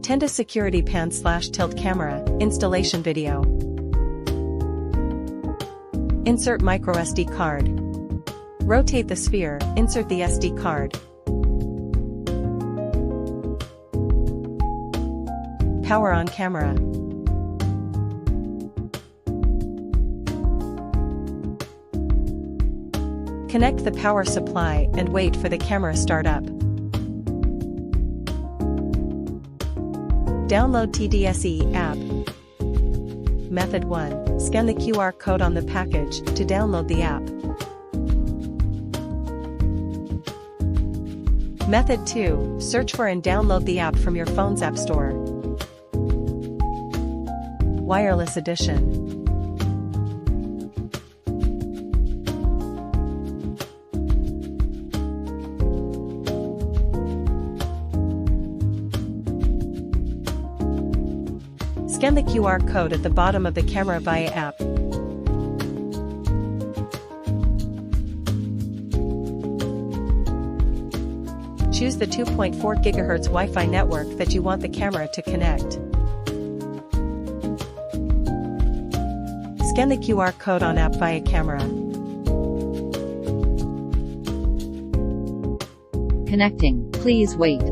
Tenda security pan/tilt camera, installation video. Insert microSD card. Rotate the sphere, insert the SD card. Power on camera. Connect the power supply and wait for the camera start up. Download TDSE app. Method 1. Scan the QR code on the package to download the app. Method 2. Search for and download the app from your phone's app store. Wireless edition. Scan the QR code at the bottom of the camera via app. Choose the 2.4 GHz Wi-Fi network that you want the camera to connect. Scan the QR code on app via camera. Connecting, please wait.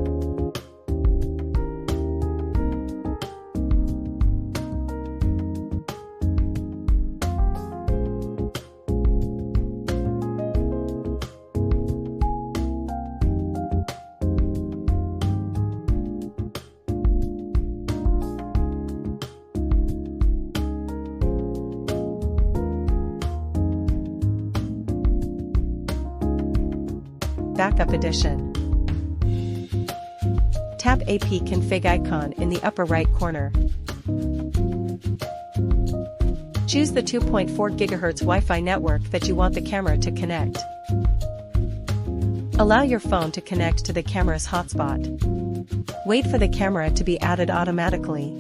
Backup edition. Tap AP config icon in the upper right corner. Choose the 2.4 GHz Wi-Fi network that you want the camera to connect. Allow your phone to connect to the camera's hotspot. Wait for the camera to be added automatically.